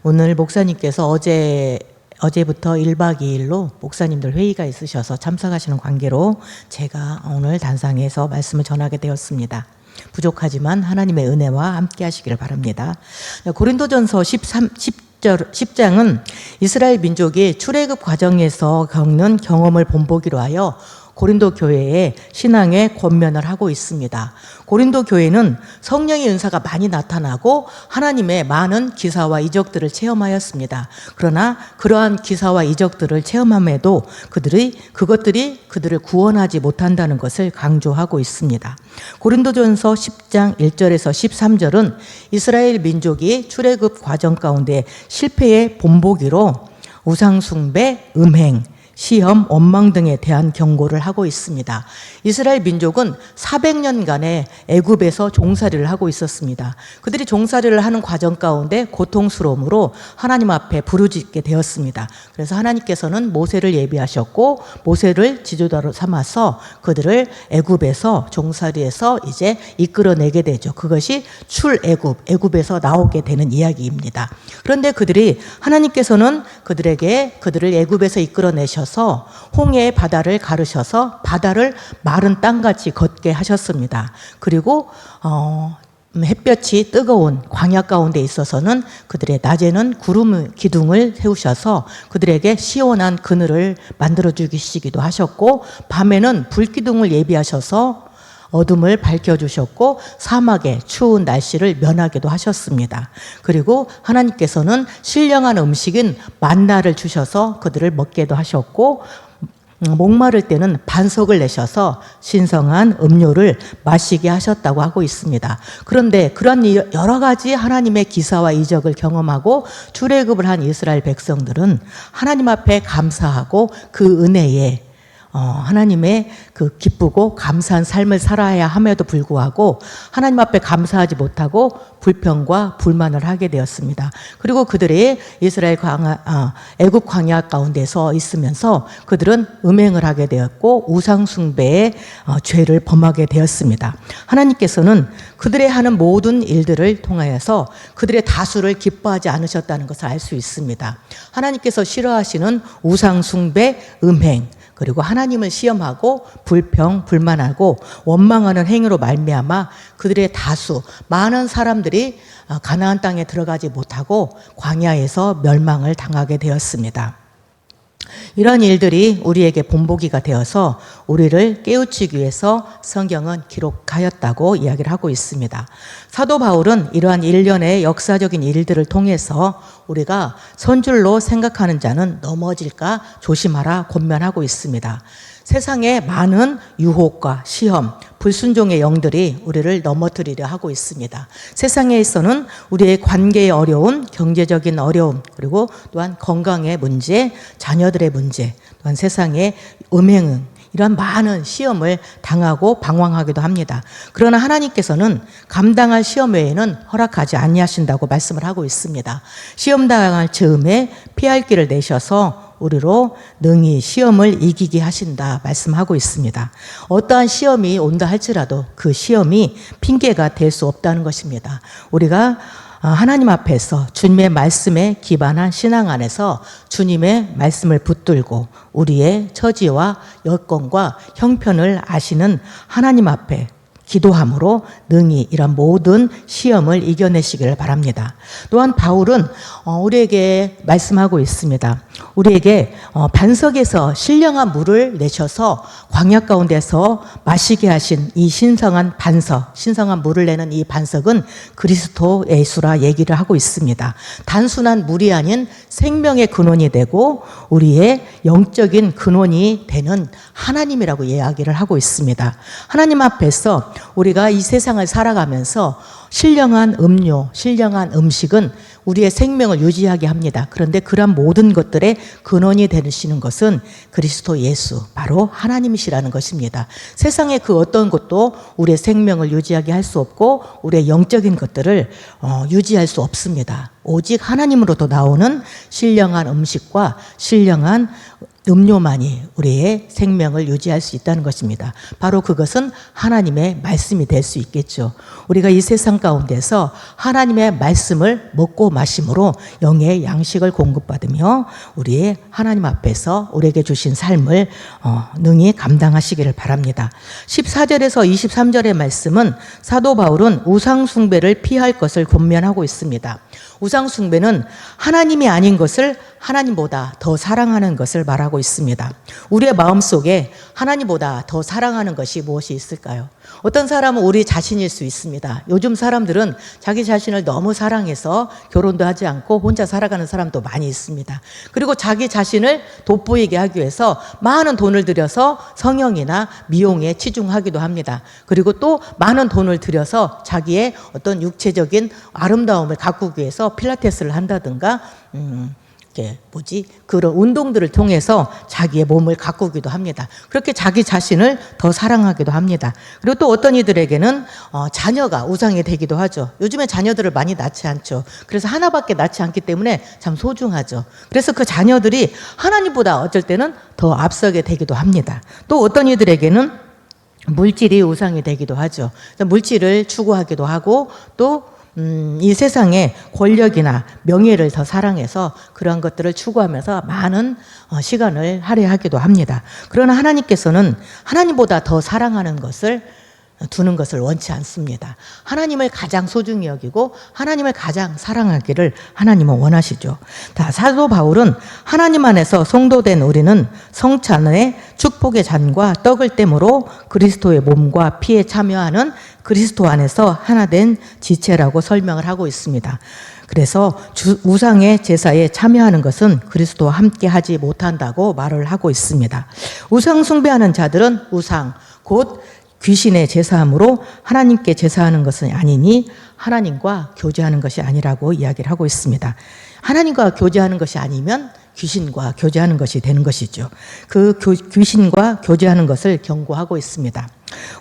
오늘 목사님께서 어제부터 1박 2일로 목사님들 회의가 있으셔서 참석하시는 관계로 제가 오늘 단상에서 말씀을 전하게 되었습니다. 부족하지만 하나님의 은혜와 함께 하시기를 바랍니다. 고린도전서 10장은 이스라엘 민족이 출애굽 과정에서 겪는 경험을 본보기로 하여 고린도 교회의 신앙에 권면을 하고 있습니다. 고린도 교회는 성령의 은사가 많이 나타나고 하나님의 많은 기사와 이적들을 체험하였습니다. 그러나 그러한 기사와 이적들을 체험함에도 그것들이 그들을 구원하지 못한다는 것을 강조하고 있습니다. 고린도전서 10장 1절에서 13절은 이스라엘 민족이 출애굽 과정 가운데 실패의 본보기로 우상숭배, 음행, 시험, 원망 등에 대한 경고를 하고 있습니다. 이스라엘 민족은 400년간의 애굽에서 종살이를 하고 있었습니다. 그들이 종살이를 하는 과정 가운데 고통스러움으로 하나님 앞에 부르짖게 되었습니다. 그래서 하나님께서는 모세를 예비하셨고 모세를 지도자로 삼아서 그들을 애굽에서 종살이에서 이제 이끌어내게 되죠. 그것이 애굽에서 나오게 되는 이야기입니다. 그런데 하나님께서는 그들을 애굽에서 이끌어내셔서 홍해의 바다를 가르셔서 바다를 마른 땅같이 걷게 하셨습니다. 그리고 햇볕이 뜨거운 광야 가운데 있어서는 그들의 낮에는 기둥을 세우셔서 그들에게 시원한 그늘을 만들어 주시기도 하셨고 밤에는 불기둥을 예비하셔서 어둠을 밝혀주셨고 사막의 추운 날씨를 면하기도 하셨습니다. 그리고 하나님께서는 신령한 음식인 만나를 주셔서 그들을 먹게도 하셨고 목마를 때는 반석을 내셔서 신성한 음료를 마시게 하셨다고 하고 있습니다. 그런데 그런 여러 가지 하나님의 기사와 이적을 경험하고 출애굽을 한 이스라엘 백성들은 하나님 앞에 감사하고 그 은혜에 하나님의 그 기쁘고 감사한 삶을 살아야 함에도 불구하고 하나님 앞에 감사하지 못하고 불평과 불만을 하게 되었습니다. 그리고 그들이 애굽 광야 가운데서 있으면서 그들은 음행을 하게 되었고 우상 숭배의 죄를 범하게 되었습니다. 하나님께서는 그들의 하는 모든 일들을 통하여서 그들의 다수를 기뻐하지 않으셨다는 것을 알 수 있습니다. 하나님께서 싫어하시는 우상 숭배, 음행, 그리고 하나님을 시험하고 불평, 불만하고 원망하는 행위로 말미암아 그들의 많은 사람들이 가나안 땅에 들어가지 못하고 광야에서 멸망을 당하게 되었습니다. 이런 일들이 우리에게 본보기가 되어서 우리를 깨우치기 위해서 성경은 기록하였다고 이야기를 하고 있습니다. 사도 바울은 이러한 일련의 역사적인 일들을 통해서 우리가 선줄로 생각하는 자는 넘어질까 조심하라 권면하고 있습니다. 세상에 많은 유혹과 시험, 불순종의 영들이 우리를 넘어뜨리려 하고 있습니다. 세상에서는 우리의 관계의 어려움, 경제적인 어려움, 그리고 또한 건강의 문제, 자녀들의 문제, 또한 세상의 음행은 이런 많은 시험을 당하고 방황하기도 합니다. 그러나 하나님께서는 감당할 시험 외에는 허락하지 아니하신다고 말씀을 하고 있습니다. 시험 당할 즈음에 피할 길을 내셔서 우리로 능히 시험을 이기게 하신다 말씀하고 있습니다. 어떠한 시험이 온다 할지라도 그 시험이 핑계가 될 수 없다는 것입니다. 우리가 하나님 앞에서 주님의 말씀에 기반한 신앙 안에서 주님의 말씀을 붙들고 우리의 처지와 여건과 형편을 아시는 하나님 앞에 기도함으로 능히 이런 모든 시험을 이겨내시기를 바랍니다. 또한 바울은 우리에게 말씀하고 있습니다. 우리에게 반석에서 신령한 물을 내셔서 광야 가운데서 마시게 하신 이 신성한 물을 내는 이 반석은 그리스도 예수라 얘기를 하고 있습니다. 단순한 물이 아닌 생명의 근원이 되고 우리의 영적인 근원이 되는 하나님이라고 이야기를 하고 있습니다. 하나님 앞에서 우리가 이 세상을 살아가면서 신령한 음료, 신령한 음식은 우리의 생명을 유지하게 합니다. 그런데 그런 모든 것들의 근원이 되시는 것은 그리스도 예수, 바로 하나님이시라는 것입니다. 세상의 그 어떤 것도 우리의 생명을 유지하게 할 수 없고 우리의 영적인 것들을 유지할 수 없습니다. 오직 하나님으로부터 나오는 신령한 음식과 신령한 음료만이 우리의 생명을 유지할 수 있다는 것입니다. 바로 그것은 하나님의 말씀이 될 수 있겠죠. 우리가 이 세상 가운데서 하나님의 말씀을 먹고 마심으로 영의 양식을 공급받으며 우리의 하나님 앞에서 우리에게 주신 삶을 능히 감당하시기를 바랍니다. 14절에서 23절의 말씀은 사도 바울은 우상 숭배를 피할 것을 권면하고 있습니다. 우상 숭배는 하나님이 아닌 것을 하나님보다 더 사랑하는 것을 말하고 있습니다. 우리의 마음속에 하나님보다 더 사랑하는 것이 무엇이 있을까요? 어떤 사람은 우리 자신일 수 있습니다. 요즘 사람들은 자기 자신을 너무 사랑해서 결혼도 하지 않고 혼자 살아가는 사람도 많이 있습니다. 그리고 자기 자신을 돋보이게 하기 위해서 많은 돈을 들여서 성형이나 미용에 치중하기도 합니다. 그리고 또 많은 돈을 들여서 자기의 어떤 육체적인 아름다움을 가꾸기 위해서 필라테스를 한다든가 그런 운동들을 통해서 자기의 몸을 가꾸기도 합니다. 그렇게 자기 자신을 더 사랑하기도 합니다. 그리고 또 어떤 이들에게는 자녀가 우상이 되기도 하죠. 요즘에 자녀들을 많이 낳지 않죠. 그래서 하나밖에 낳지 않기 때문에 참 소중하죠. 그래서 그 자녀들이 하나님보다 어쩔 때는 더 앞서게 되기도 합니다. 또 어떤 이들에게는 물질이 우상이 되기도 하죠. 물질을 추구하기도 하고 또 이 세상의 권력이나 명예를 더 사랑해서 그러한 것들을 추구하면서 많은 시간을 할애하기도 합니다. 그러나 하나님께서는 하나님보다 더 사랑하는 것을 두는 것을 원치 않습니다. 하나님을 가장 소중히 여기고 하나님을 가장 사랑하기를 하나님은 원하시죠. 사도 바울은 하나님 안에서 성도된 우리는 성찬의 축복의 잔과 떡을 땜으로 그리스도의 몸과 피에 참여하는 그리스도 안에서 하나된 지체라고 설명을 하고 있습니다. 그래서 우상의 제사에 참여하는 것은 그리스도와 함께 하지 못한다고 말을 하고 있습니다. 우상 숭배하는 자들은 우상, 곧 귀신의 제사함으로 하나님께 제사하는 것은 아니니 하나님과 교제하는 것이 아니라고 이야기를 하고 있습니다. 하나님과 교제하는 것이 아니면 귀신과 교제하는 것이 되는 것이죠. 그 귀신과 교제하는 것을 경고하고 있습니다.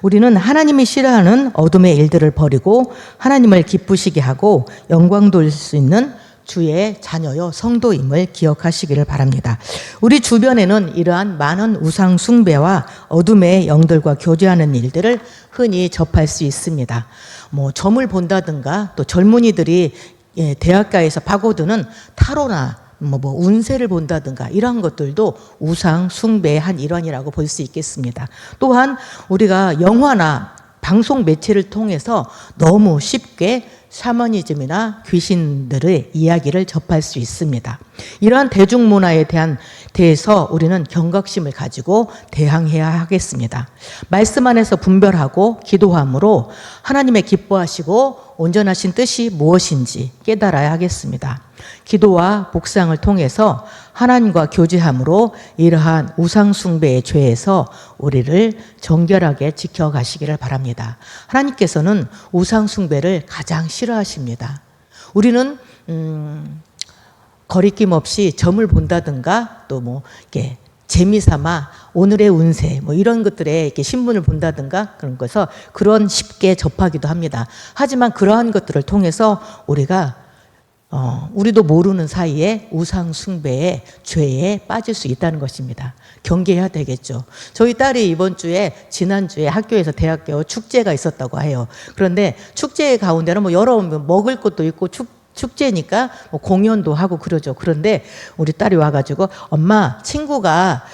우리는 하나님이 싫어하는 어둠의 일들을 버리고 하나님을 기쁘시게 하고 영광 돌릴 수 있는 주의 자녀요 성도임을 기억하시기를 바랍니다. 우리 주변에는 이러한 많은 우상 숭배와 어둠의 영들과 교제하는 일들을 흔히 접할 수 있습니다. 점을 본다든가 또 젊은이들이 대학가에서 파고드는 타로나 운세를 본다든가 이러한 것들도 우상 숭배의 한 일환이라고 볼 수 있겠습니다. 또한 우리가 영화나 방송 매체를 통해서 너무 쉽게 샤머니즘이나 귀신들의 이야기를 접할 수 있습니다. 이러한 대중문화에 대해서 우리는 경각심을 가지고 대항해야 하겠습니다. 말씀 안에서 분별하고 기도함으로 하나님의 기뻐하시고 온전하신 뜻이 무엇인지 깨달아야 하겠습니다. 기도와 복상을 통해서 하나님과 교제함으로 이러한 우상 숭배의 죄에서 우리를 정결하게 지켜가시기를 바랍니다. 하나님께서는 우상 숭배를 가장 싫어하십니다. 우리는 거리낌 없이 점을 본다든가 또 이렇게 재미삼아 오늘의 운세 이런 것들에 이렇게 신문을 본다든가 그런 것서 그런 쉽게 접하기도 합니다. 하지만 그러한 것들을 통해서 우리도 모르는 사이에 우상 숭배의 죄에 빠질 수 있다는 것입니다. 경계해야 되겠죠. 저희 딸이 지난주에 학교에서 대학교 축제가 있었다고 해요. 그런데 축제 가운데는 여러 먹을 것도 있고 축제니까 공연도 하고 그러죠. 그런데 우리 딸이 와가지고 엄마 친구가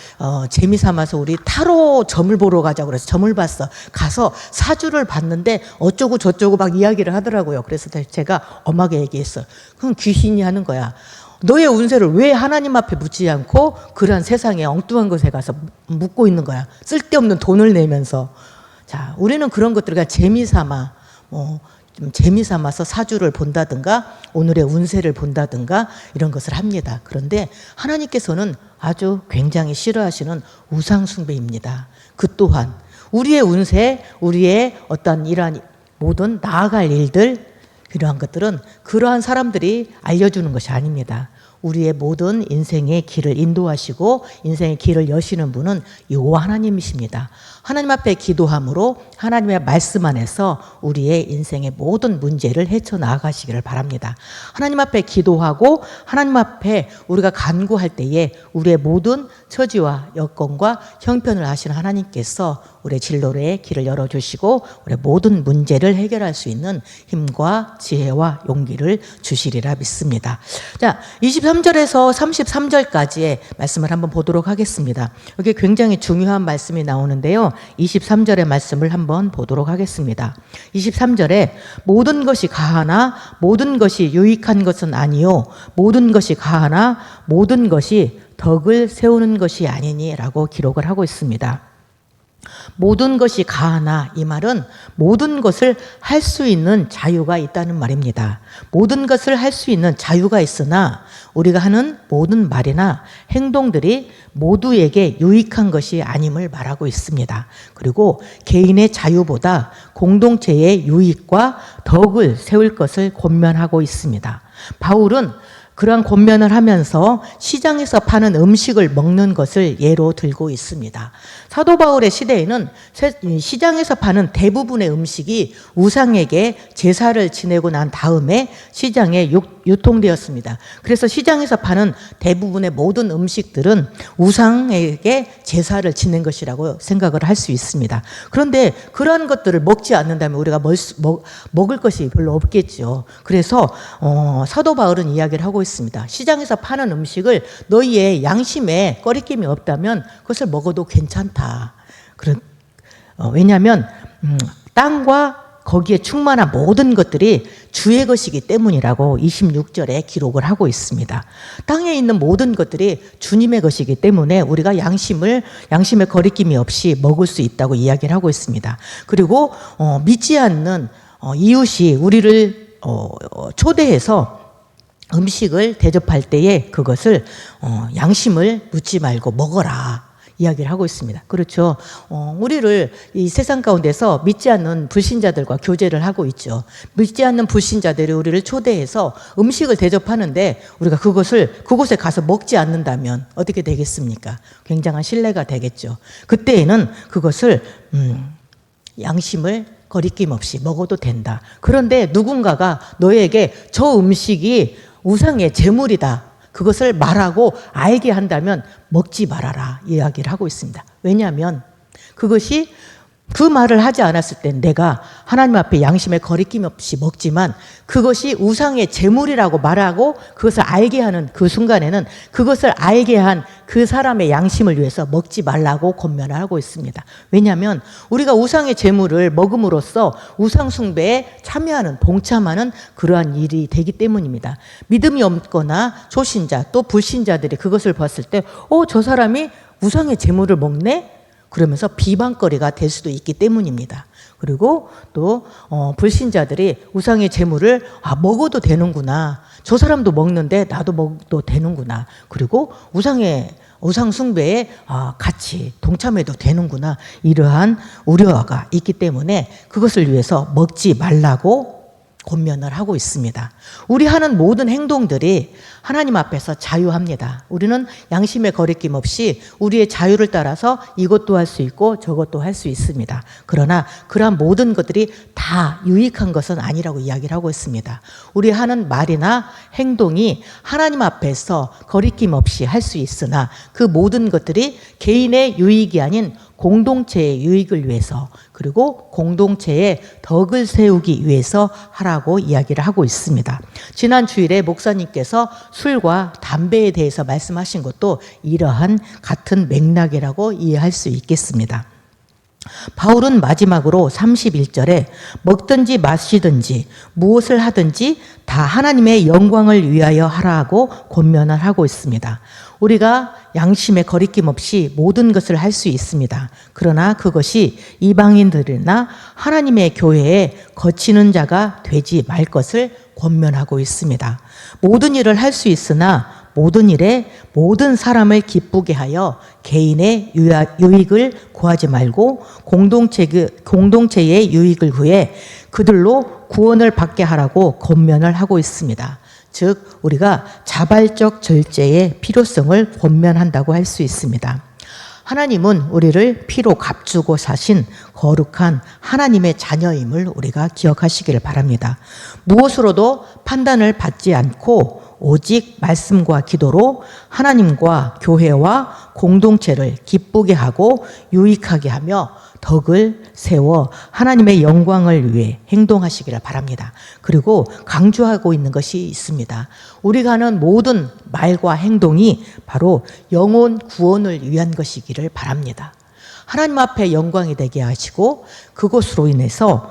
재미삼아서 우리 타로 점을 보러 가자고 그래서 점을 봤어. 가서 사주를 봤는데 어쩌고 저쩌고 막 이야기를 하더라고요. 그래서 제가 엄마에게 얘기했어요. 그건 귀신이 하는 거야. 너의 운세를 왜 하나님 앞에 묻지 않고 그러한 세상에 엉뚱한 곳에 가서 묻고 있는 거야. 쓸데없는 돈을 내면서. 자, 우리는 그런 것들을 그냥 재미삼아 좀 재미삼아서 사주를 본다든가 오늘의 운세를 본다든가 이런 것을 합니다. 그런데 하나님께서는 아주 굉장히 싫어하시는 우상 숭배입니다. 그 또한 우리의 운세, 우리의 어떤 이러한 모든 나아갈 일들 이러한 것들은 그러한 사람들이 알려주는 것이 아닙니다. 우리의 모든 인생의 길을 인도하시고 인생의 길을 여시는 분은 여호와 하나님이십니다. 하나님 앞에 기도함으로 하나님의 말씀 안에서 우리의 인생의 모든 문제를 헤쳐나가시기를 바랍니다. 하나님 앞에 기도하고 하나님 앞에 우리가 간구할 때에 우리의 모든 처지와 여건과 형편을 아시는 하나님께서 우리의 진로의 길을 열어주시고 우리의 모든 문제를 해결할 수 있는 힘과 지혜와 용기를 주시리라 믿습니다. 자, 23절에서 33절까지의 말씀을 한번 보도록 하겠습니다. 여기 굉장히 중요한 말씀이 나오는데요. 23절의 말씀을 한번 보도록 하겠습니다. 23절에 모든 것이 가하나 모든 것이 유익한 것은 아니요 모든 것이 가하나 모든 것이 덕을 세우는 것이 아니니라고 기록을 하고 있습니다. 모든 것이 가하나 이 말은 모든 것을 할 수 있는 자유가 있다는 말입니다. 모든 것을 할 수 있는 자유가 있으나 우리가 하는 모든 말이나 행동들이 모두에게 유익한 것이 아님을 말하고 있습니다. 그리고 개인의 자유보다 공동체의 유익과 덕을 세울 것을 권면하고 있습니다. 바울은 그러한 권면을 하면서 시장에서 파는 음식을 먹는 것을 예로 들고 있습니다. 사도 바울의 시대에는 시장에서 파는 대부분의 음식이 우상에게 제사를 지내고 난 다음에 시장에 유통되었습니다. 그래서 시장에서 파는 대부분의 모든 음식들은 우상에게 제사를 지낸 것이라고 생각을 할 수 있습니다. 그런데 그러한 것들을 먹지 않는다면 우리가 먹을 것이 별로 없겠죠. 그래서 사도 바울은 이야기를 하고 있습니다. 시장에서 파는 음식을 너희의 양심에 꺼리낌이 없다면 그것을 먹어도 괜찮다. 왜냐하면 땅과 거기에 충만한 모든 것들이 주의 것이기 때문이라고 26절에 기록을 하고 있습니다. 땅에 있는 모든 것들이 주님의 것이기 때문에 우리가 양심의 거리낌이 없이 먹을 수 있다고 이야기를 하고 있습니다. 그리고 믿지 않는 이웃이 우리를 초대해서 음식을 대접할 때에 그것을 양심을 묻지 말고 먹어라 이야기를 하고 있습니다. 그렇죠. 우리를 이 세상 가운데서 믿지 않는 불신자들과 교제를 하고 있죠. 믿지 않는 불신자들이 우리를 초대해서 음식을 대접하는데 우리가 그곳에 가서 먹지 않는다면 어떻게 되겠습니까? 굉장한 신뢰가 되겠죠. 그때에는 그것을 양심을 거리낌 없이 먹어도 된다. 그런데 누군가가 너에게 저 음식이 우상의 제물이다. 그것을 말하고 알게 한다면 먹지 말아라 이야기를 하고 있습니다. 왜냐하면 그것이 그 말을 하지 않았을 땐 내가 하나님 앞에 양심에 거리낌 없이 먹지만 그것이 우상의 제물이라고 말하고 그것을 알게 하는 그 순간에는 그것을 알게 한 그 사람의 양심을 위해서 먹지 말라고 권면을 하고 있습니다. 왜냐하면 우리가 우상의 제물을 먹음으로써 우상 숭배에 참여하는 동참하는 그러한 일이 되기 때문입니다. 믿음이 없거나 초신자 또 불신자들이 그것을 봤을 때 저 사람이 우상의 제물을 먹네? 그러면서 비방거리가 될 수도 있기 때문입니다. 그리고 또 불신자들이 우상의 제물을 먹어도 되는구나. 저 사람도 먹는데 나도 먹어도 되는구나. 그리고 우상 숭배에 같이 동참해도 되는구나. 이러한 우려가 있기 때문에 그것을 위해서 먹지 말라고 권면을 하고 있습니다. 우리 하는 모든 행동들이 하나님 앞에서 자유합니다. 우리는 양심의 거리낌 없이 우리의 자유를 따라서 이것도 할 수 있고 저것도 할 수 있습니다. 그러나 그러한 모든 것들이 다 유익한 것은 아니라고 이야기를 하고 있습니다. 우리 하는 말이나 행동이 하나님 앞에서 거리낌 없이 할 수 있으나 그 모든 것들이 개인의 유익이 아닌 공동체의 유익을 위해서 그리고 공동체의 덕을 세우기 위해서 하라고 이야기를 하고 있습니다. 지난 주일에 목사님께서 술과 담배에 대해서 말씀하신 것도 이러한 같은 맥락이라고 이해할 수 있겠습니다. 바울은 마지막으로 31절에 먹든지 마시든지 무엇을 하든지 다 하나님의 영광을 위하여 하라고 권면을 하고 있습니다. 우리가 양심에 거리낌 없이 모든 것을 할 수 있습니다. 그러나 그것이 이방인들이나 하나님의 교회에 거치는 자가 되지 말 것을 권면하고 있습니다. 모든 일을 할 수 있으나 모든 일에 모든 사람을 기쁘게 하여 개인의 유익을 구하지 말고 공동체의 유익을 구해 그들로 구원을 받게 하라고 권면을 하고 있습니다. 즉 우리가 자발적 절제의 필요성을 권면한다고 할 수 있습니다. 하나님은 우리를 피로 값주고 사신 거룩한 하나님의 자녀임을 우리가 기억하시기를 바랍니다. 무엇으로도 판단을 받지 않고 오직 말씀과 기도로 하나님과 교회와 공동체를 기쁘게 하고 유익하게 하며 덕을 세워 하나님의 영광을 위해 행동하시기를 바랍니다. 그리고 강조하고 있는 것이 있습니다. 우리가 하는 모든 말과 행동이 바로 영혼 구원을 위한 것이기를 바랍니다. 하나님 앞에 영광이 되게 하시고 그것으로 인해서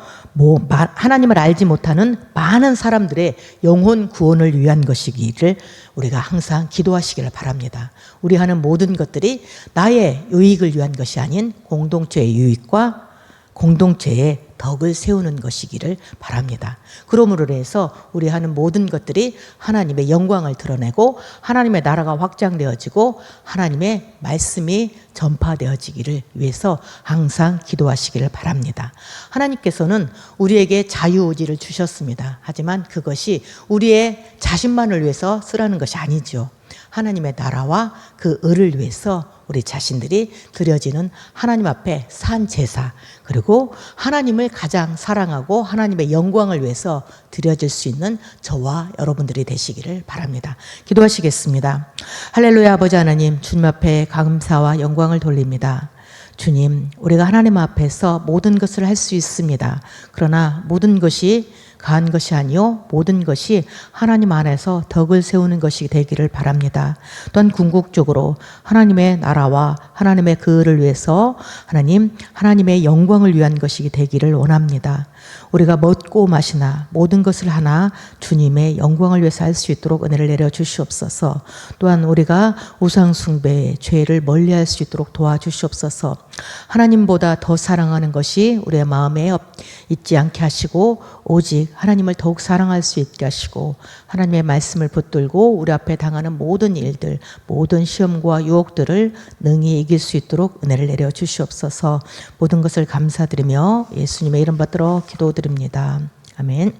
하나님을 알지 못하는 많은 사람들의 영혼 구원을 위한 것이기를 우리가 항상 기도하시기를 바랍니다. 우리 하는 모든 것들이 나의 유익을 위한 것이 아닌 공동체의 유익과 공동체의 덕을 세우는 것이기를 바랍니다. 그러므로 해서 우리 하는 모든 것들이 하나님의 영광을 드러내고 하나님의 나라가 확장되어지고 하나님의 말씀이 전파되어지기를 위해서 항상 기도하시기를 바랍니다. 하나님께서는 우리에게 자유의지를 주셨습니다. 하지만 그것이 우리의 자신만을 위해서 쓰라는 것이 아니죠. 하나님의 나라와 그 의를 위해서 우리 자신들이 드려지는 하나님 앞에 산 제사, 그리고 하나님을 가장 사랑하고 하나님의 영광을 위해서 드려질 수 있는 저와 여러분들이 되시기를 바랍니다. 기도하시겠습니다. 할렐루야. 아버지 하나님, 주님 앞에 감사와 영광을 돌립니다. 주님, 우리가 하나님 앞에서 모든 것을 할 수 있습니다. 그러나 모든 것이 가한 것이 아니요 모든 것이 하나님 안에서 덕을 세우는 것이 되기를 바랍니다. 또한 궁극적으로 하나님의 나라와 하나님의 그 의를 위해서 하나님의 영광을 위한 것이 되기를 원합니다. 우리가 먹고 마시나 모든 것을 하나 주님의 영광을 위해서 할 수 있도록 은혜를 내려 주시옵소서. 또한 우리가 우상 숭배의 죄를 멀리할 수 있도록 도와주시옵소서. 하나님보다 더 사랑하는 것이 우리의 마음에 있지 않게 하시고 오직 하나님을 더욱 사랑할 수 있게 하시고 하나님의 말씀을 붙들고 우리 앞에 당하는 모든 일들, 모든 시험과 유혹들을 능히 이길 수 있도록 은혜를 내려 주시옵소서. 모든 것을 감사드리며 예수님의 이름 받들어 기도드립니다. 아멘.